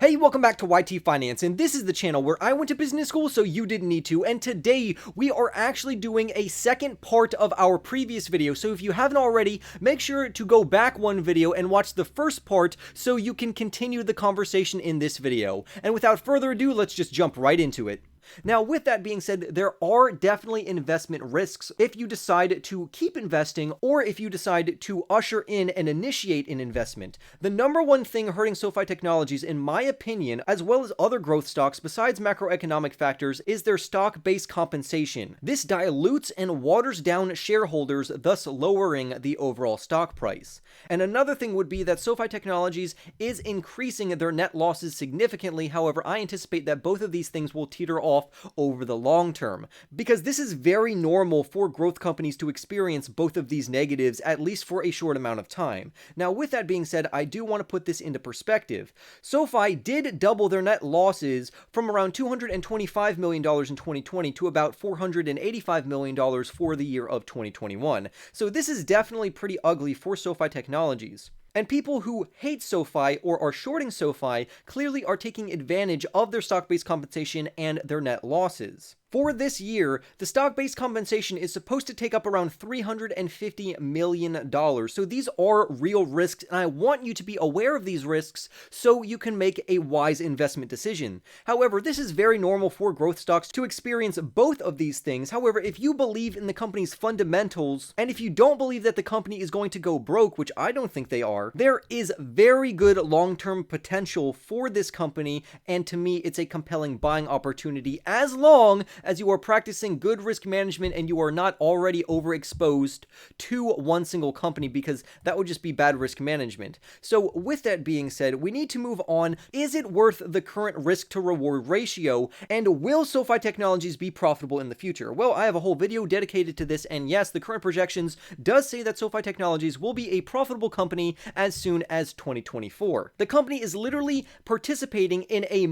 Hey, welcome back to YT Finance, and this is the channel where I went to business school so you didn't need to, and today we are actually doing a second part of our previous video. So if you haven't already, make sure to go back one video and watch the first part so you can continue the conversation in this video. And without further ado, let's just jump right into it. Now, with that being said, there are definitely investment risks if you decide to keep investing or if you decide to usher in and initiate an investment. The number one thing hurting Sofi Technologies, in my opinion, as well as other growth stocks besides macroeconomic factors, is their stock-based compensation. This dilutes and waters down shareholders, thus lowering the overall stock price. And another thing would be that Sofi Technologies is increasing their net losses significantly. However, I anticipate that both of these things will teeter off over the long term, because this is very normal for growth companies to experience both of these negatives, at least for a short amount of time. Now, with that being said, I do want to put this into perspective. Sofi did double their net losses from around $225 million in 2020 to about $485 million for the year of 2021. So this is definitely pretty ugly for Sofi Technologies. And people who hate Sofi or are shorting Sofi clearly are taking advantage of their stock-based compensation and their net losses. For this year, the stock-based compensation is supposed to take up around $350 million. So these are real risks, and I want you to be aware of these risks so you can make a wise investment decision. However, this is very normal for growth stocks to experience both of these things. However, if you believe in the company's fundamentals, and if you don't believe that the company is going to go broke, which I don't think they are, there is very good long-term potential for this company, and to me, it's a compelling buying opportunity as long as you are practicing good risk management and you are not already overexposed to one single company, because that would just be bad risk management. So with that being said, we need to move on. Is it worth the current risk to reward ratio, and will Sofi Technologies be profitable in the future? Well, I have a whole video dedicated to this, and yes, the current projections does say that Sofi Technologies will be a profitable company as soon as 2024. The company is literally participating in a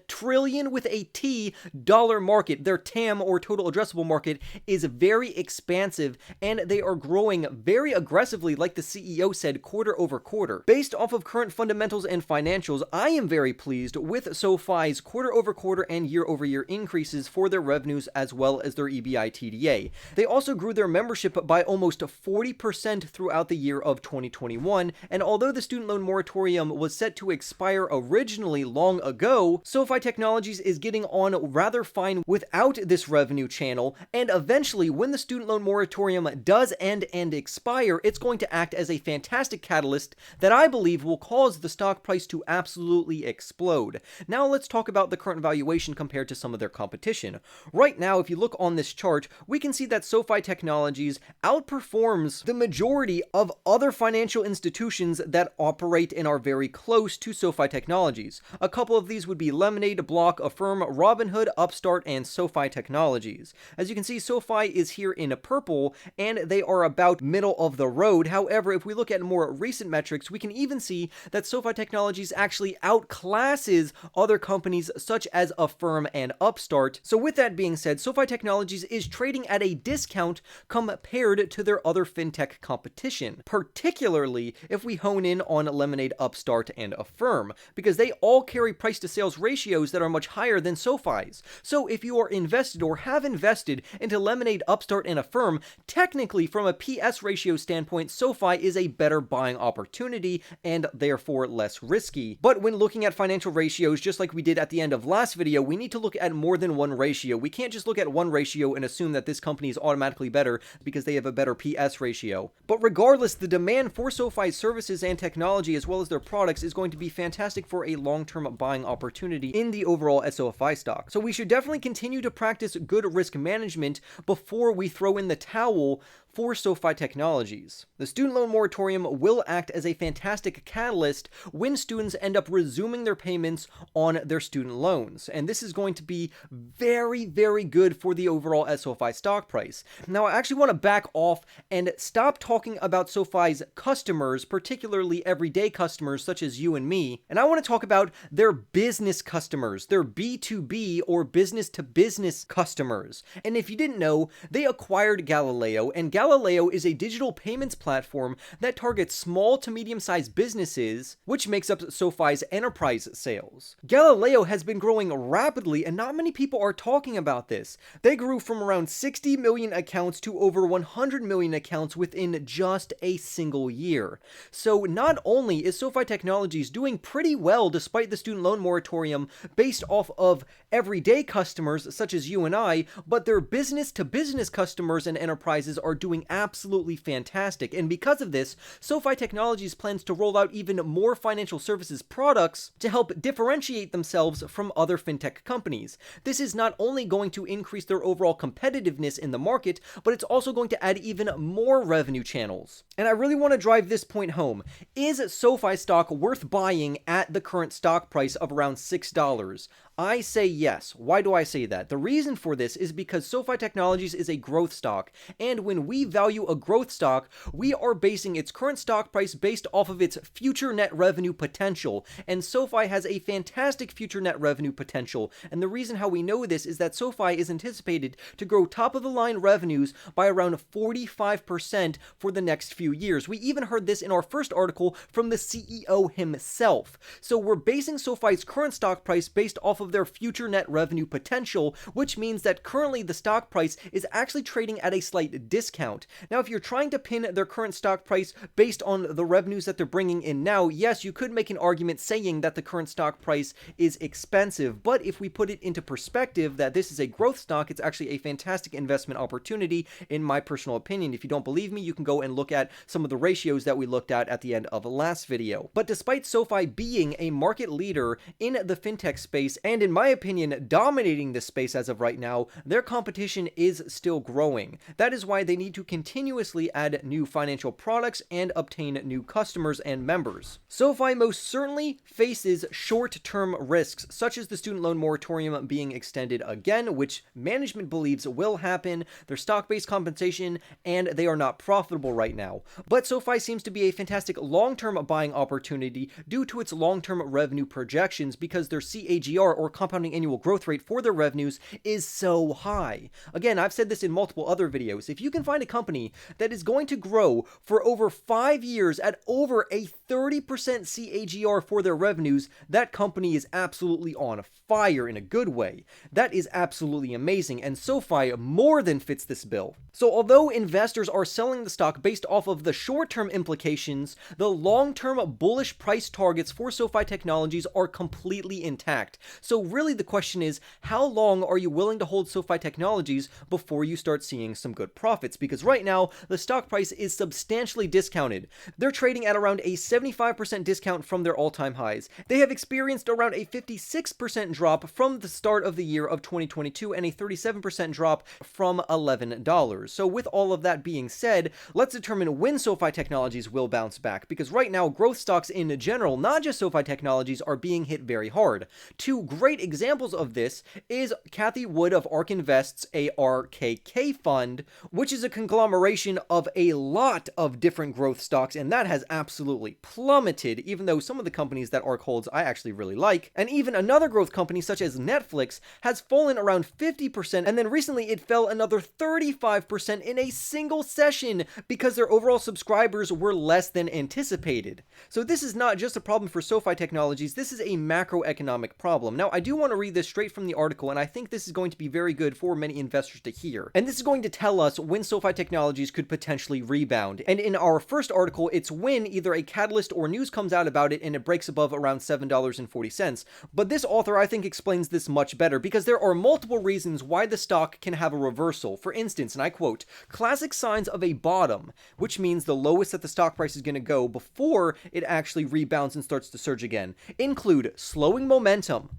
trillion with a T dollar market. Their TAM, or total addressable market, is very expansive, and they are growing very aggressively, like the CEO said, quarter over quarter. Based off of current fundamentals and financials, I am very pleased with Sofi's quarter over quarter and year over year increases for their revenues as well as their EBITDA. They also grew their membership by almost 40% throughout the year of 2021, and although the student loan moratorium was set to expire originally long ago, Sofi Technologies is getting on rather fine without this revenue channel, and eventually when the student loan moratorium does end and expire, it's going to act as a fantastic catalyst that I believe will cause the stock price to absolutely explode. Now let's talk about the current valuation compared to some of their competition. Right now, if you look on this chart, we can see that Sofi Technologies outperforms the majority of other financial institutions that operate and are very close to Sofi Technologies. A couple of these would be Lemonade, Block, Affirm, Robinhood, Upstart, and Sofi Technologies. As you can see, Sofi is here in purple, and they are about middle of the road. However, if we look at more recent metrics, we can even see that Sofi Technologies actually outclasses other companies such as Affirm and Upstart. So with that being said, Sofi Technologies is trading at a discount compared to their other fintech competition, particularly if we hone in on Lemonade, Upstart, and Affirm, because they all carry price to sales ratios that are much higher than Sofi's. So if you are invested or have invested into Lemonade, Upstart, and Affirm, technically from a PS ratio standpoint, Sofi is a better buying opportunity and therefore less risky. But when looking at financial ratios, just like we did at the end of last video, we need to look at more than one ratio. We can't just look at one ratio and assume that this company is automatically better because they have a better PS ratio. But regardless, the demand for Sofi's services and technology as well as their products is going to be fantastic for a long-term buying opportunity in the overall SOFI stock. So we should definitely continue to practice good risk management before we throw in the towel for Sofi Technologies. The student loan moratorium will act as a fantastic catalyst when students end up resuming their payments on their student loans, and this is going to be very, very good for the overall SOFI stock price. Now, I actually want to back off and stop talking about Sofi's customers, particularly everyday customers such as you and me, and I want to talk about their business customers, their B2B or business-to-business customers. And if you didn't know, they acquired Galileo, and Galileo is a digital payments platform that targets small to medium-sized businesses, which makes up SoFi's enterprise sales. Galileo has been growing rapidly, and not many people are talking about this. They grew from around 60 million accounts to over 100 million accounts within just a single year. So not only is SoFi Technologies doing pretty well despite the student loan moratorium based off of everyday customers such as you and I, but their business-to-business customers and enterprises are doing absolutely fantastic. And because of this, SoFi Technologies plans to roll out even more financial services products to help differentiate themselves from other fintech companies. This is not only going to increase their overall competitiveness in the market, but it's also going to add even more revenue channels. And I really want to drive this point home. Is SoFi stock worth buying at the current stock price of around $6? I say yes. Why do I say that? The reason for this is because SoFi Technologies is a growth stock, and when we value a growth stock, we are basing its current stock price based off of its future net revenue potential, and SoFi has a fantastic future net revenue potential, and the reason how we know this is that SoFi is anticipated to grow top-of-the-line revenues by around 45% for the next few years. We even heard this in our first article from the CEO himself. So we're basing SoFi's current stock price based off of their future net revenue potential, which means that currently the stock price is actually trading at a slight discount. Now, if you're trying to pin their current stock price based on the revenues that they're bringing in now, yes, you could make an argument saying that the current stock price is expensive, but if we put it into perspective that this is a growth stock, it's actually a fantastic investment opportunity in my personal opinion. If you don't believe me, you can go and look at some of the ratios that we looked at the end of the last video. But despite SoFi being a market leader in the fintech space, and in my opinion, dominating this space as of right now, their competition is still growing. That is why they need to continuously add new financial products and obtain new customers and members. SoFi most certainly faces short-term risks, such as the student loan moratorium being extended again, which management believes will happen, their stock-based compensation, and they are not profitable right now. But SoFi seems to be a fantastic long-term buying opportunity due to its long-term revenue projections because their CAGR, or compounding annual growth rate for their revenues, is so high. Again, I've said this in multiple other videos. If you can find a company that is going to grow for over 5 years at over a 30% CAGR for their revenues, that company is absolutely on fire in a good way. That is absolutely amazing, and SoFi more than fits this bill. So although investors are selling the stock based off of the short-term implications, the long-term bullish price targets for SoFi Technologies are completely intact. So really the question is, how long are you willing to hold SoFi Technologies before you start seeing some good profits? Because right now, the stock price is substantially discounted. They're trading at around a 75% discount from their all-time highs. They have experienced around a 56% drop from the start of the year of 2022 and a 37% drop from $11. So with all of that being said, let's determine when SoFi Technologies will bounce back, because right now growth stocks in general, not just SoFi Technologies, are being hit very hard. Two great examples of this is Kathy Wood of ARK Invest's ARKK fund, which is a conglomeration of a lot of different growth stocks, and that has absolutely plummeted, even though some of the companies that ARK holds I actually really like. And even another growth company such as Netflix has fallen around 50%, and then recently it fell another 35% in a single session because their overall subscribers were less than anticipated. So this is not just a problem for SoFi Technologies, this is a macroeconomic problem. Now, I do want to read this straight from the article, and I think this is going to be very good for many investors to hear. And this is going to tell us when SoFi Technologies could potentially rebound. And in our first article, it's when either a catalyst or news comes out about it and it breaks above around $7.40. But this author, I think, explains this much better because there are multiple reasons why the stock can have a reversal. For instance, and I quote, "Classic signs of a bottom," which means the lowest that the stock price is going to go before it actually rebounds and starts to surge again, include slowing momentum,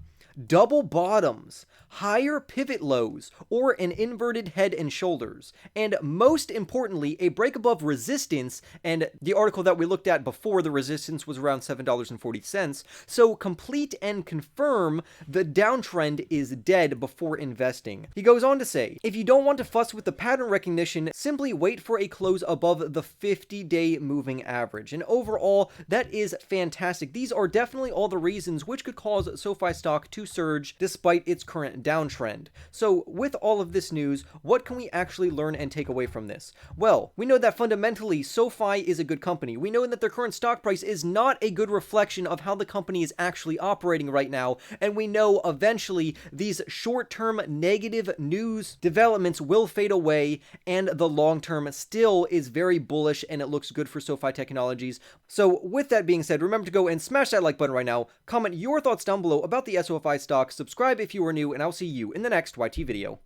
double bottoms, higher pivot lows, or an inverted head and shoulders, and most importantly, a break above resistance, and the article that we looked at before, the resistance was around $7.40, so complete and confirm the downtrend is dead before investing. He goes on to say, if you don't want to fuss with the pattern recognition, simply wait for a close above the 50-day moving average, and overall, that is fantastic. These are definitely all the reasons which could cause SoFi stock to to surge despite its current downtrend. So with all of this news, what can we actually learn and take away from this? Well, we know that fundamentally SoFi is a good company. We know that their current stock price is not a good reflection of how the company is actually operating right now, and we know eventually these short-term negative news developments will fade away, and the long-term still is very bullish, and it looks good for Sofi Technologies. So with that being said, remember to go and smash that like button right now, comment your thoughts down below about the SoFi stock, subscribe if you are new, and I'll see you in the next YT video.